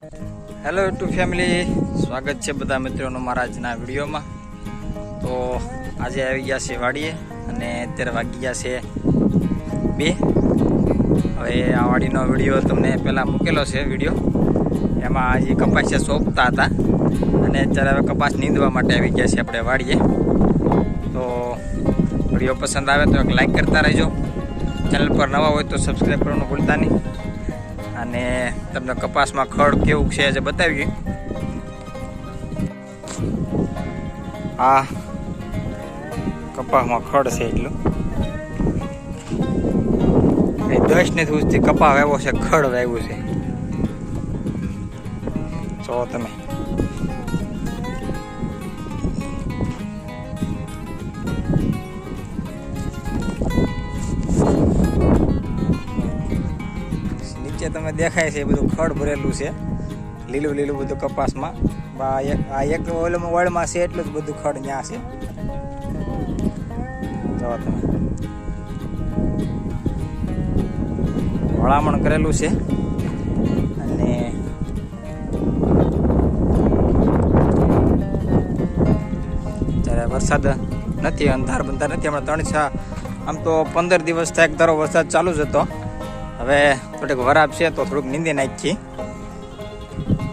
Hello YouTube family, स्वागत है बधा मित्रों मारा आजना विडियो में। तो आज आई गया से वाड़ीए अने अत्यारे वागी गया से 2। हवे आ वाड़ीनो विडियो तमने पहला मूकेलो छे विडियो, एमां आज कपासिया सोंपता हता अने अत्यारे हवे कपास नींदवा माटे आई गया छे आपणे वाड़ीए। तो विडियो पसंद आवे तो एक लाइक करता रहिजो, चैनल पर नवा होय तो सब्सक्राइब करवानुं भूलता नहीं અને તમને કપાસમાં ખડ કેવું છે જે બતાવીએ। આ કપાસમાં ખડ છે એટલું એ 10 ને સુધી કપા વાવ્યો છે, ખડ વાવ્યું છે। જો તમે તમે દેખાય છે બધું ખડ ભરેલું છે, લીલું લીલું બધું કપાસમાં। આ એક ઓલમાં વળમાં છે એટલું જ બધું ખડ ત્યાં છે। જો તમે વળામણ કરેલું છે અને ત્યારે વરસાદ નથી, અંધાર બંધાર નથી હમણાં 3-4 આમ તો 15 દિવસથી એક ધારો વરસાદ ચાલુ જ હતો। હવે થોડીક વરાપ છે તો થોડુંક નીંદી નાખી।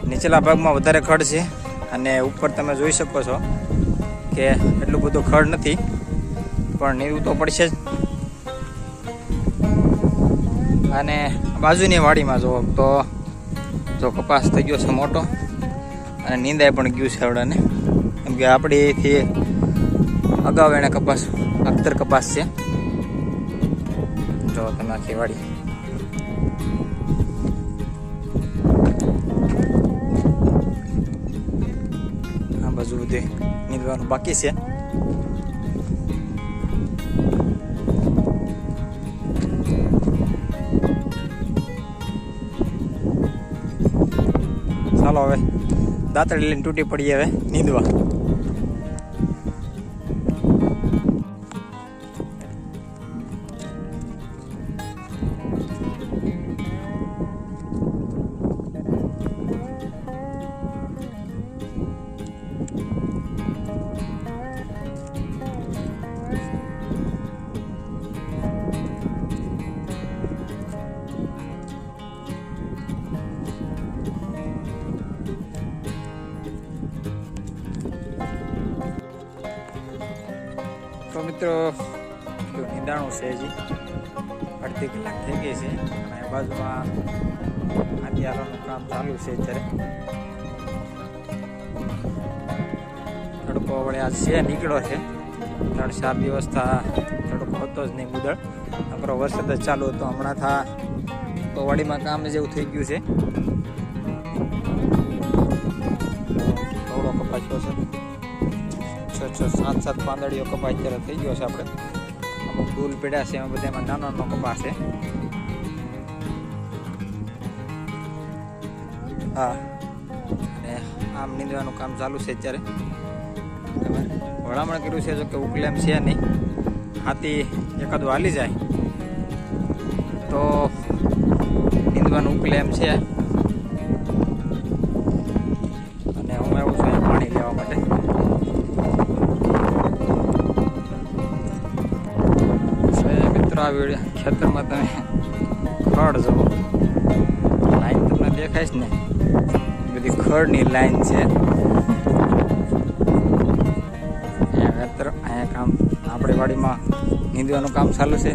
નીચલા ભાગમાં વધારે ખડ છે અને ઉપર તમે જોઈ શકો છો કે એટલું બધું ખડ નથી, પણ નીંદવું તો પડશે જ। અને બાજુની વાડીમાં જો તો જો કપાસ થઈ ગયો છે મોટો અને નીંદાઈ પણ ગયું છે આવડાને, કેમ કે આપણીથી અગાઉ એને કપાસ અખ્તર કપાસ છે। જો તમે આખી વાડી बाजू बधे नींदवानुं बाकी छे। चालो हवे दातड़ी लईने तूटी पड़ीए हवे नींदवा। तो मित्रों निंदाणु से हजी अर्धी कलाक थी गई है और बाजू में हथियारों काम चालू है। अत्यारे तड़को वळे आज से निकळ्यो है, 3-4 दिवस था तड़को हतो ज नहीं, मुदळ नकरो वरसाद चालू हतो। हमणां था तो वाड़ी में काम जेवुं थई गयुं छे। थोड़ो कपास्यो छे, 6-7 પાંદડીઓ કપાસ અત્યારે થઈ ગયો છે। આપણે અમુક ડૂલ પડ્યા છે, એમાં બધામાં નાનો નાનો કપાસ છે। હા, અને આમ નીંદવાનું કામ ચાલુ છે અત્યારે। વળામણ કર્યું છે, જો કે ઉકલેમ છે નહીં, હાથી એકાદું હાલી જાય તો નીંદવાનું ઉકલેમ છે। અને હું આવ્યો છું પાણી લેવા માટે। खेतर में तमे खड़ जो लाइन तमने देखाय ने बधी खड़नी लाइन है। अँ काम अपनी वाड़ी में नींदवानुं काम चालू है।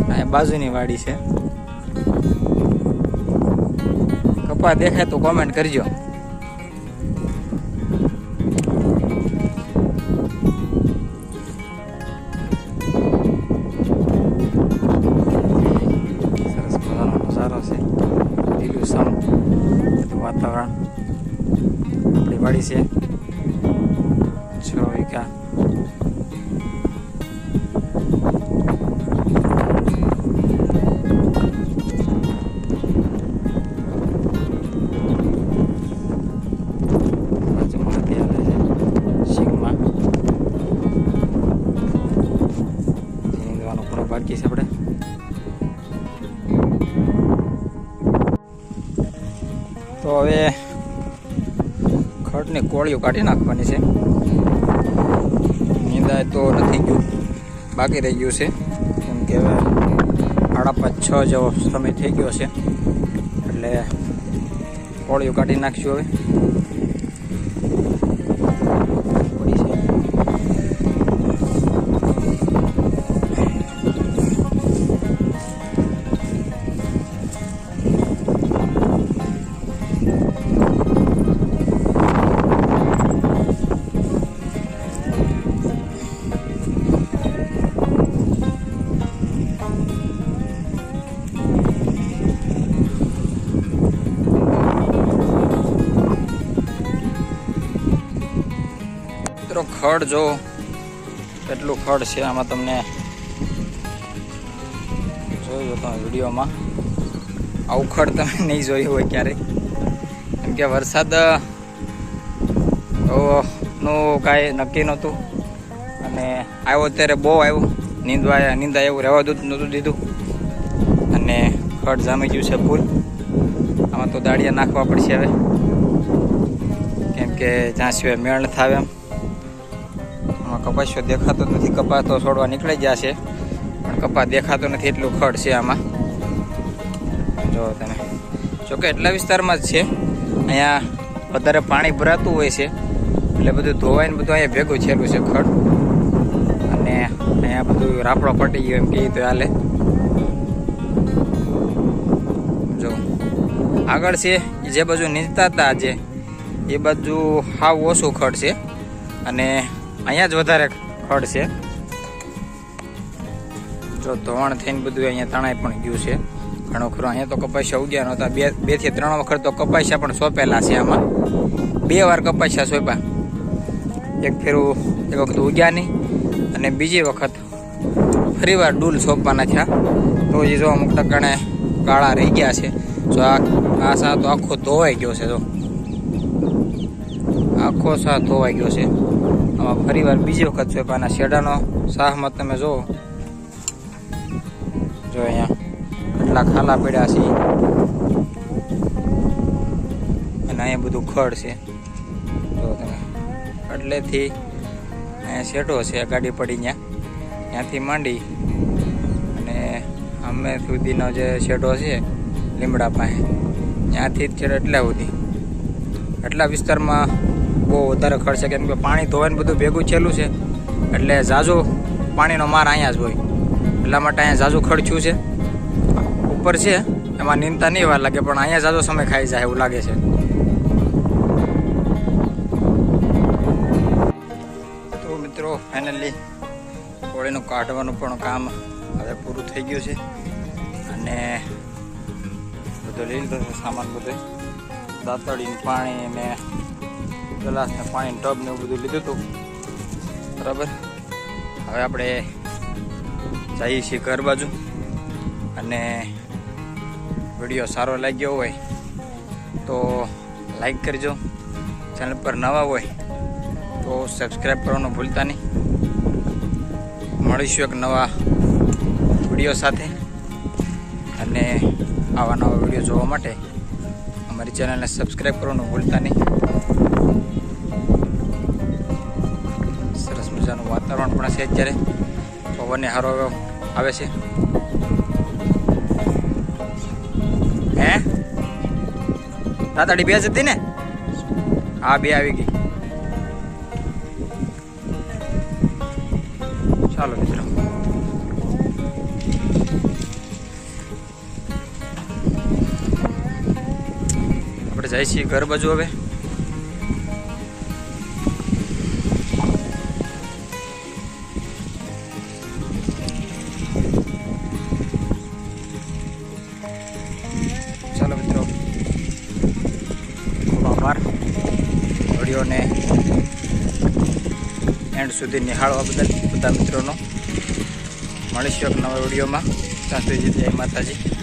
अँ बाजूनी वाड़ी है। कपा देखाय तो कॉमेंट करजो। वातावरण अपनी वाड़ी से 6 वीघा बाकी से अपने तो हवे ખડની કોળીઓ કાઢી નાખવાની છે. નીંદાય તો નથી ગયું, બાકી રહી ગયું છે. કેમ કે હવે 5:30-6 જેવો સમય થઈ ગયો છે, એટલે કોળીઓ કાઢી નાખશું હવે. ખડ જો કેટલું ખડ છે આમાં, તમને જોયું તમે વિડીયોમાં. આવું ખડ તમે નહીં જોયું હોય ક્યારેય, કેમ કે વરસાદ નું કાંઈ નક્કી નહોતું, અને આવ્યો ત્યારે બહુ આવ્યો. નીંદા એવું રહેવા નહોતું દીધું, અને ખડ જામી ગયું છે ફૂલ. આમાં તો દાળિયા નાખવા પડશે હવે, કેમ કે જ્યાં સિવાય મેળ ન થાવે એમ. કપાસ્યો દેખાતો નથી, કપાસ તો છોડવા નીકળી ગયા છે, પણ કપાસ દેખાતો નથી, એટલું ખડ છે આમાં. જો તમે જોકે એટલા વિસ્તારમાં જ છે, અહીંયા વધારે પાણી ભરાતું હોય છે, એટલે બધું ધોવાઈને બધું અહીંયા ભેગું છેલું છે ખડ. અને અહીંયા બધું રાપડો ફટી ગયો એમ કહીએ તો હાલે. જો આગળ છે જે બાજુ નીચતા હતા આજે, એ બાજુ હાવ ઓછું ખડ છે, અને અહીંયા જ વધારે ખડ છે. જો ધોવાણ થઈને બધું અહીંયા તણાઈ પણ ગયું છે ઘણું ખરું. અહીંયા તો કપાસિયા ઉગ્યા નહોતા, 2 થી 3 વખત તો કપાસિયા પણ સોંપેલા છે. આમાં 2 વાર કપાસિયા સોંપ્યા, એક વખત ઉગ્યા નહીં, અને બીજી વખત ફરીવાર ડૂલ સોંપવાના થયા. તો એ જો અમુક ટકાણે કાળા રહી ગયા છે. જો આ સા તો આખો ધોવાઈ ગયો છે. જો આખો સા ધોવાઈ ગયો છે. આમાં ફરીવાર બીજી વખત સોંપ્યાના શેડાનો સાહમાં તમે જુઓ. જો અહીંયા કેટલા ખાલા પડ્યા છે, અને અહીંયા બધું ખડ છે. જો તમે એટલેથી અહીંયા શેડો છે, ગાડી પડી ત્યાંથી માંડી અને અમે સુધીનો જે શેડો છે લીમડા પાસે, ત્યાંથી જ છેડો એટલા સુધી. એટલા વિસ્તારમાં બહુ વધારે ખડ છે, કેમ કે પાણી ધોવાઈને બધું ભેગું છેલું છે, એટલે ઝાઝુ પાણીનો માર અહીંયા જ હોય. એટલા માટે અહીંયા ઝાઝુ ખડચ્યું છે. ઉપર છે એમાં નીંદતા નહીં વાર લાગે, પણ અહીંયા ઝાઝો સમય ખાઈ જાય એવું લાગે છે. તો મિત્રો ફાઇનલી કોળીનું કાઢવાનું પણ કામ હવે પૂરું થઈ ગયું છે, અને બધું લઈ લીધો છે સામાન. બધું દાંતડીને પાણી ને ગ્લાસ ને પાણી ટબ ને એવું બધું લીધું હતું. બરાબર, હવે આપણે જઈએ છીએ ઘર બાજુ. અને વિડીયો સારો લાગ્યો હોય તો લાઈક કરજો, ચેનલ પર નવા હોય તો સબસ્ક્રાઈબ કરવાનું ભૂલતા નહીં. મળીશું એક નવા વિડીયો સાથે, અને આવા નવા વિડીયો જોવા માટે અમારી ચેનલને સબસ્ક્રાઈબ કરવાનું ભૂલતા નહીં. સરસ મજાનું વાતાવરણ પણ છે અત્યારે, પવનને સારો આવે છે. હે દાદાડી 2 જ હતી ને? હા, 2 આવી ગઈ. ચાલો મિત્રો, આપણે જઈએ છીએ ઘર બાજુ હવે. ચાલો મિત્રો, ખૂબ આભાર વિડીયોને એન્ડ સુધી નિહાળવા બદલ બધા મિત્રોનો. મળીશું એક નવા વિડીયોમાં. ત્યાં સુધી જય માતાજી.